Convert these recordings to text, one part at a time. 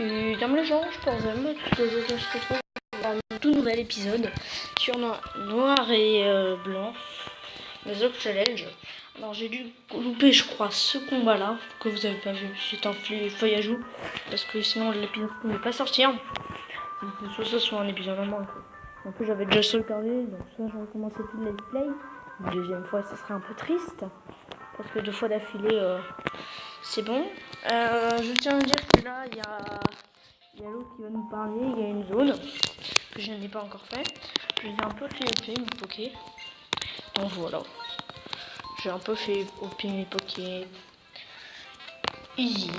Et dans le genre, je pense même que je te retrouve dans un tout nouvel épisode sur Noir et Blanc, les autres challenges. Alors j'ai dû louper, je crois, ce combat-là que vous avez pas vu. J'étais en feuille à joue parce que sinon l'épisode ne pouvait pas sortir. Soit ça, soit un épisode en moins. En plus, j'avais déjà sauvegardé, donc soit je recommençais tout le let's play. Une deuxième fois, ça serait un peu triste parce que 2 fois d'affilée, c'est bon. Je tiens à dire que là, il y a l'autre qui va nous parler. Il y a une zone que je n'ai pas encore fait. Je les ai un peu fait OP mes pokés. Donc voilà. J'ai un peu fait OP mes pokés. Easy.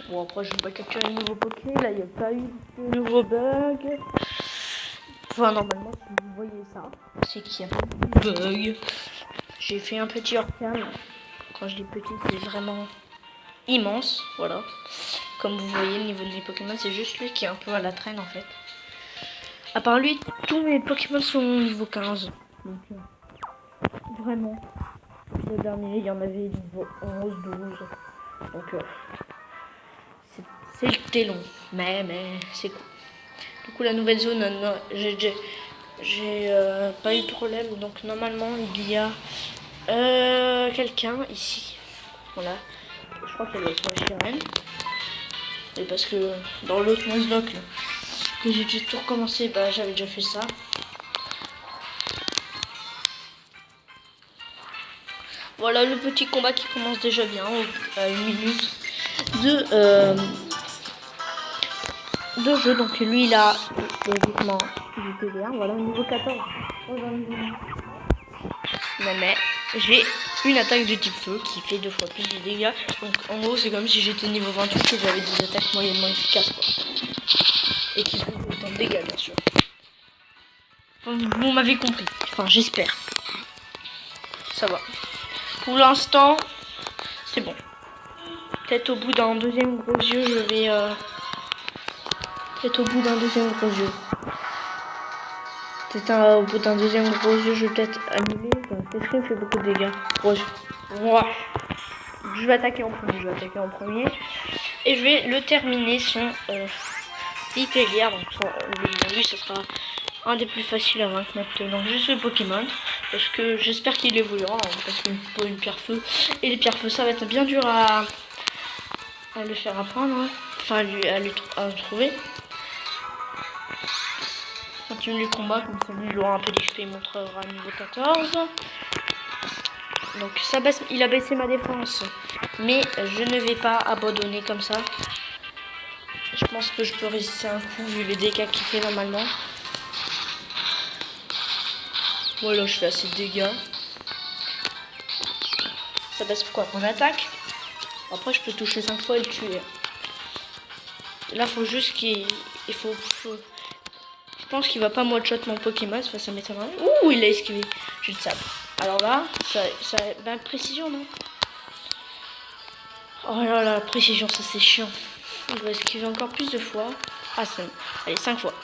Bon, après, je vais pas capturer un nouveau poké. Là, il n'y a pas eu de nouveau bug. Enfin, normalement, si vous voyez ça, c'est qu'il y a pas de bug. J'ai fait un petit orcam. Quand je dis petit, c'est vraiment immense. Voilà. Comme vous voyez, le niveau de mes Pokémon, c'est juste lui qui est un peu à la traîne en fait. À part lui, tous mes Pokémon sont au niveau 15. Donc, vraiment. Le dernier, il y en avait niveau 11, 12. Donc, c'était long. Mais c'est cool. Du coup, la nouvelle zone, j'ai pas eu de problème. Donc, normalement, il y a quelqu'un ici. Voilà. Je crois qu'elle doit être Chirène. Et parce que dans l'autre Nuzlocke que j'ai dû tout recommencer, bah j'avais déjà fait ça. Voilà le petit combat qui commence déjà bien à 1 minute de jeu. Donc lui il a logiquement du PVR. Voilà au niveau 14. Mais j'ai une attaque de type feu qui fait 2 fois plus de dégâts. Donc en gros c'est comme si j'étais niveau 28 et j'avais des attaques moyennement efficaces quoi. Et qui font autant de dégâts bien sûr. Enfin, vous m'avez compris. Enfin j'espère. Ça va. Pour l'instant, c'est bon. Peut-être au bout d'un deuxième gros yeux, je vais... Peut-être au bout d'un deuxième gros yeux. Au bout d'un deuxième gros yeux, je vais peut-être annuler. Qu'est-ce qui me fait beaucoup de dégâts? Je vais attaquer en premier. Et je vais le terminer son Hyperière. Donc lui, ce sera un des plus faciles à vaincre maintenant. Juste le Pokémon. Parce que j'espère qu'il évoluera. Hein, parce que pour une pierre feu. Et les pierres feu, ça va être bien dur à le faire apprendre. Hein. Enfin, à le trouver. Continue le combat. Comme ça, lui, il aura un peu d'XP. Il montrera niveau 14. Donc, il a baissé ma défense. Mais je ne vais pas abandonner comme ça. Je pense que je peux résister un coup vu les dégâts qu'il fait normalement. Voilà, je fais assez de dégâts. Ça baisse pourquoi? Mon attaque. Après, je peux toucher 5 fois et le tuer. Là, faut juste qu'il... faut... Je pense qu'il va pas one-shot mon Pokémon. Ça m'étonnerait. Ouh, il a esquivé. J'ai de sable. Alors là, ça... Ben, précision, non? Oh là là, précision, ça c'est chiant. Il va esquiver encore plus de fois. Ah, ça... Allez, 5 fois.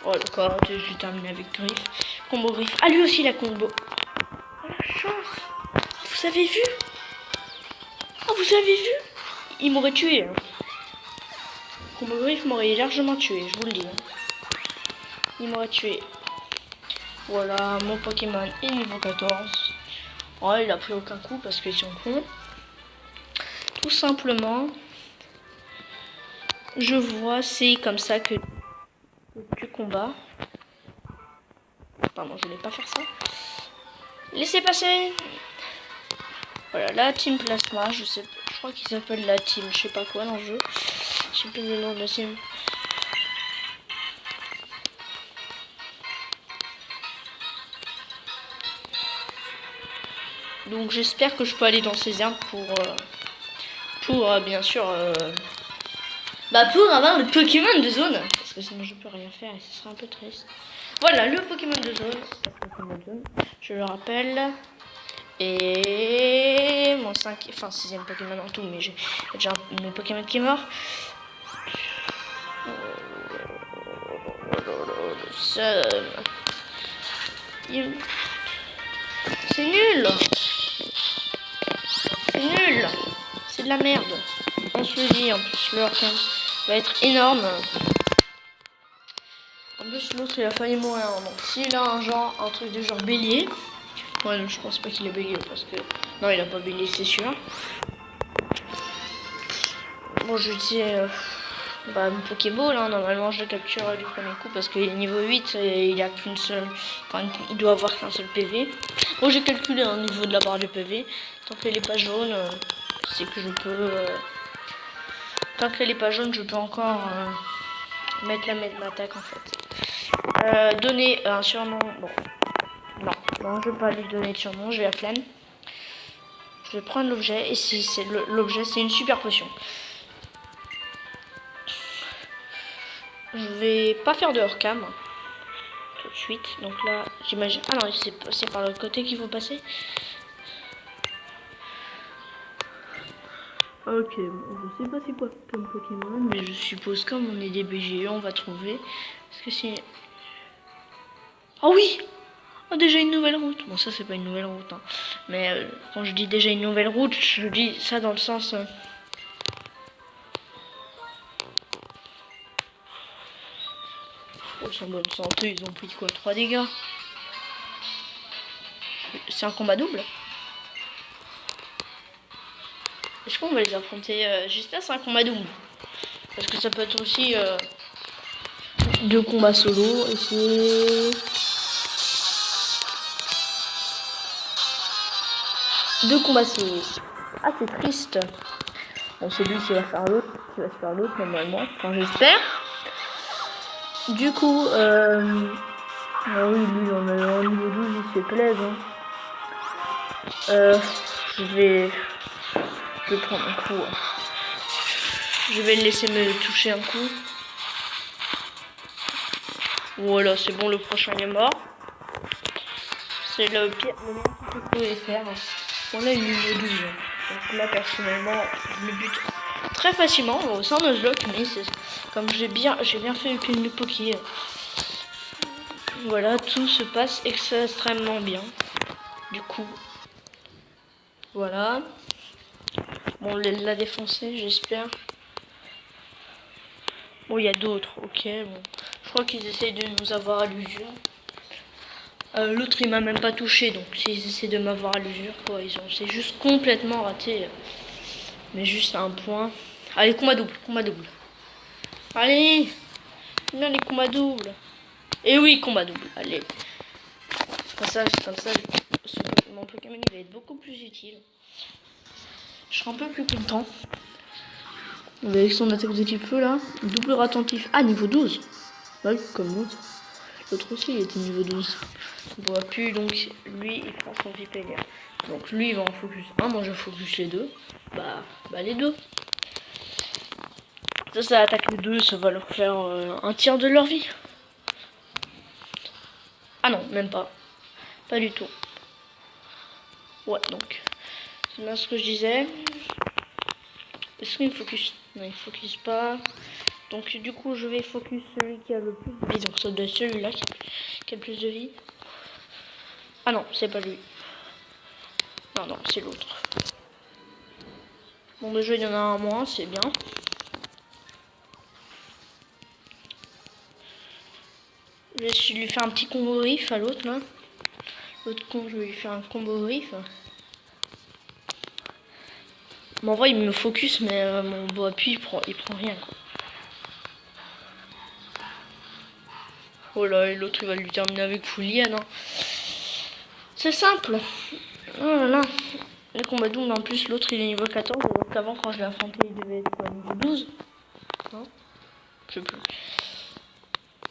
Oh d'accord, je vais terminer avec Griffe. Combo Griffe. Ah, lui aussi la combo. Oh la chance. Vous avez vu? Oh, vous avez vu? Il m'aurait tué. Hein. Combo Griffe m'aurait largement tué, je vous le dis. Hein. Il m'aurait tué. Voilà, mon Pokémon est niveau 14. Oh, il a pris aucun coup parce qu'ils sont cons. Tout simplement, je vois, c'est comme ça que tu combats. Pardon, je voulais pas faire ça. Laissez passer. Voilà, la team Plasma, je crois qu'il s'appelle la team, je sais pas quoi dans le jeu. Je sais plus le nom de la team. Donc j'espère que je peux aller dans ces arbres pour bien sûr pour avoir le Pokémon de zone. Parce que sinon je peux rien faire et ce serait un peu triste. Voilà le Pokémon de zone. Je le rappelle. Et mon 6ème Pokémon en tout, mais j'ai déjà mon Pokémon qui est mort. C'est nul. la merde. On se le dit, en plus le Horcam va être énorme. En plus l'autre il a failli mourir. Donc s'il a un truc de genre bélier. Ouais, je pense pas qu'il a bélier parce que... Non, il a pas bélier, c'est sûr. Bon, je dis... une Pokéball, hein. Normalement je le capture du premier coup parce qu'il est niveau 8 et il a qu'une seule... Enfin, il doit avoir qu'un seul PV. Bon, j'ai calculé au niveau de la barre de PV. Tant qu'elle est pas jaune, c'est que je peux... Tant qu'elle est pas jaune, je peux encore mettre la même attaque en fait. Donner un surnom... Bon. Non, je vais pas lui donner de surnom, j'ai la flemme. Je vais prendre l'objet et c'est l'objet, c'est une super potion. Je vais pas faire de Horcam tout de suite. Donc là, j'imagine... Ah non, c'est par l'autre côté qu'il faut passer. Ok, bon, je sais pas c'est quoi comme Pokémon, mais je suppose comme on est des BGE, on va trouver. Parce que c'est... Oh oui! Oh, déjà une nouvelle route. Bon, ça c'est pas une nouvelle route, hein. Mais quand je dis déjà une nouvelle route, je dis ça dans le sens... Ils sont en bonne santé, ils ont pris quoi, 3 dégâts. C'est un combat double. Est-ce qu'on va les affronter? J'espère que c'est un combat double. Parce que ça peut être aussi 2 combats solo. Et c'est... 2 combats solo. Ah, c'est triste. Bon, c'est lui qui va faire l'autre. Qui va se faire l'autre normalement. Enfin, j'espère. Du coup, ah oui, lui, on est en niveau 12, il se fait plaisir. Je vais prendre un coup. Je vais le laisser me toucher un coup. Voilà, c'est bon, le prochain il est mort. C'est le pire, le meilleur que je pouvais faire. On a une niveau 12. Donc là, personnellement, je le bute très facilement au sein de Nuzlocke, mais c'est comme j'ai bien fait le Poké. Voilà, tout se passe extrêmement bien. Du coup, voilà. Bon, on l'a défoncé, j'espère. Bon, il y a d'autres, ok. Bon, je crois qu'ils essayent de nous avoir à l'usure. L'autre, il m'a même pas touché, donc s'ils essaient de m'avoir à l'usure, quoi, c'est juste complètement raté. Mais juste à un point. Allez, combat double, combat double. Allez, non, les combats doubles. Et oui, combat double, allez. Comme ça, mon Pokémon il va être beaucoup plus utile. Je serai un peu plus content. Avec son attaque de type feu là, double attentif. Ah, niveau 12. Bah oui, comme l'autre. L'autre aussi il était niveau 12. On voit plus, donc lui il prend son Vipélia. Donc lui il va en focus 1, moi je focus les deux. Bah les deux. Ça attaque les deux, ça va leur faire un tiers de leur vie. Ah non, même pas. Pas du tout. Ouais, donc. C'est bien ce que je disais. Est-ce qu'il focus? Non, il focus pas. Donc du coup, je vais focus celui qui a le plus de vie. Donc ça doit être celui-là qui a le plus de vie. Ah non, c'est pas lui. Non, c'est l'autre. Bon, déjà, il y en a un moins, c'est bien. Je vais lui faire un petit combo riff à l'autre, là. L'autre con, je vais lui faire un combo riff. Mais en vrai, il me focus, mais mon beau appui, il prend rien, quoi. Oh là, et l'autre, il va lui terminer avec Fouliane, hein. C'est simple. Oh là là. Le combat double, en plus, l'autre, il est niveau 14. Alors qu'avant, quand je l'ai affronté, il devait être quoi, niveau 12. Non, je sais plus.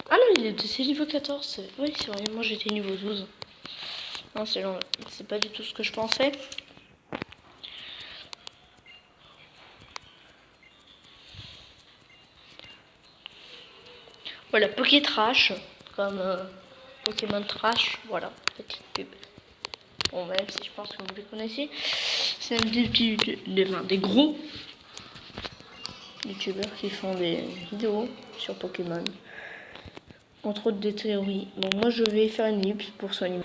Ah non, c'est niveau 14. Oui, c'est vrai, moi, j'étais niveau 12. Non, c'est pas du tout ce que je pensais. Voilà, Poké Trash, comme Pokémon Trash, voilà, petite pub. Bon, même si je pense que vous les connaissez, c'est des gros youtubeurs qui font des vidéos sur Pokémon, entre autres des théories. Donc moi je vais faire une ellipse pour soigner.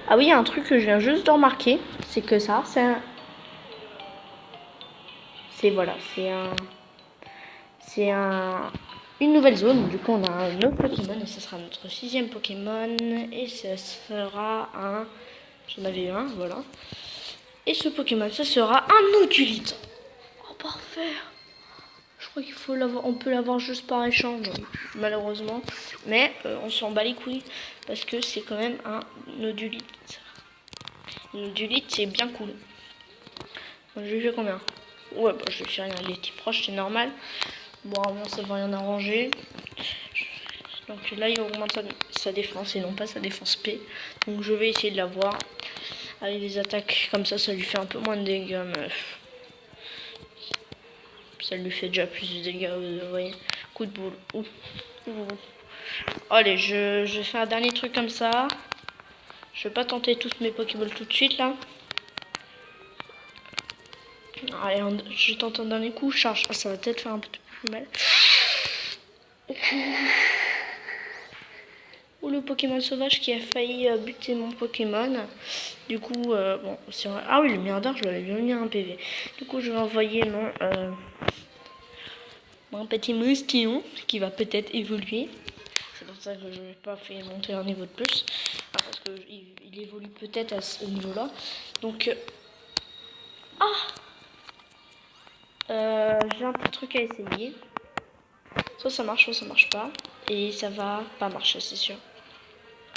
Ah oui, il y a un truc que je viens juste de remarquer, c'est que ça, c'est un... une nouvelle zone. Du coup, on a un autre Pokémon et ce sera notre 6e Pokémon. Et ce sera un... J'en avais un, voilà. Et ce Pokémon, ce sera un Odulite. Oh, parfait. Je crois qu'il faut l'avoir, on peut l'avoir juste par échange, malheureusement. Mais on s'en bat les couilles parce que c'est quand même un Odulite. Une Odulite, c'est bien cool. Je lui fais combien? Ouais, bah je lui fais rien. Les types proches, c'est normal. Bon, avant, ça va rien arranger. Donc là, il augmente sa défense et non pas sa défense P. Donc je vais essayer de l'avoir. Avec des attaques comme ça lui fait un peu moins de dégâts. Mais ça lui fait déjà plus de dégâts, vous voyez. Coup de boule. Ouf. Allez, je fais un dernier truc comme ça. Je vais pas tenter tous mes Pokéballs tout de suite là. Allez, je tente un dernier coup. Charge. Ah, ça va peut-être faire un peu plus mal. Ou le Pokémon sauvage qui a failli buter mon Pokémon. Du coup, bon, c'est vrai. Ah oui, le Mirador, je l'avais bien mis un PV. Du coup, je vais envoyer mon petit moustillon qui va peut-être évoluer. C'est pour ça que je n'ai pas fait monter un niveau de plus. Ah, parce qu'il évolue peut-être à ce niveau-là. Donc, j'ai un petit truc à essayer. Soit ça marche, soit ça marche pas. Et ça va pas marcher, c'est sûr.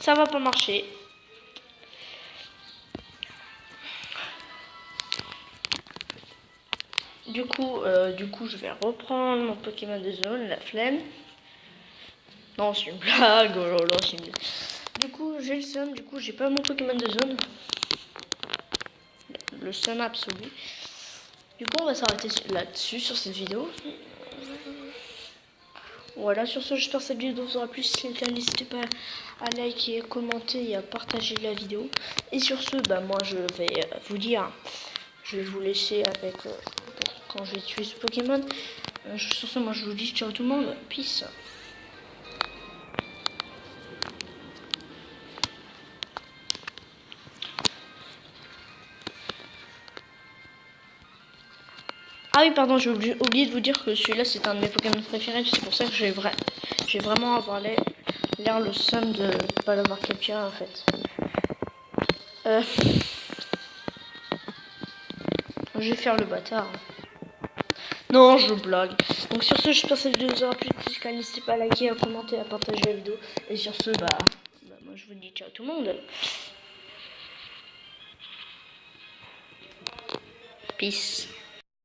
Ça va pas marcher. Du coup, je vais reprendre mon Pokémon de zone, la flemme. Non, c'est une blague. Oh là là, c'est une blague. Du coup, j'ai le seum. Du coup, j'ai pas mon Pokémon de zone. Le seum absolu. Du coup, on va s'arrêter là-dessus, sur cette vidéo. Voilà, sur ce, j'espère que cette vidéo vous aura plu. Si c'est le cas, n'hésitez pas à liker, commenter et à partager la vidéo. Et sur ce, bah, moi, je vais vous dire, je vais vous laisser avec quand je vais tuer ce Pokémon. Sur ce, moi, je vous dis ciao tout le monde. Peace. Ah oui, pardon, j'ai oublié de vous dire que celui-là, c'est un de mes Pokémon préférés. C'est pour ça que j'ai vraiment avoir l'air le seum de pas l'avoir capturé, en fait. Je vais faire le bâtard. Non, je blague. Donc sur ce, j'espère que cette vidéo vous aura plu. N'hésitez pas à liker, à commenter, à partager la vidéo. Et sur ce, moi je vous dis ciao tout le monde. Peace.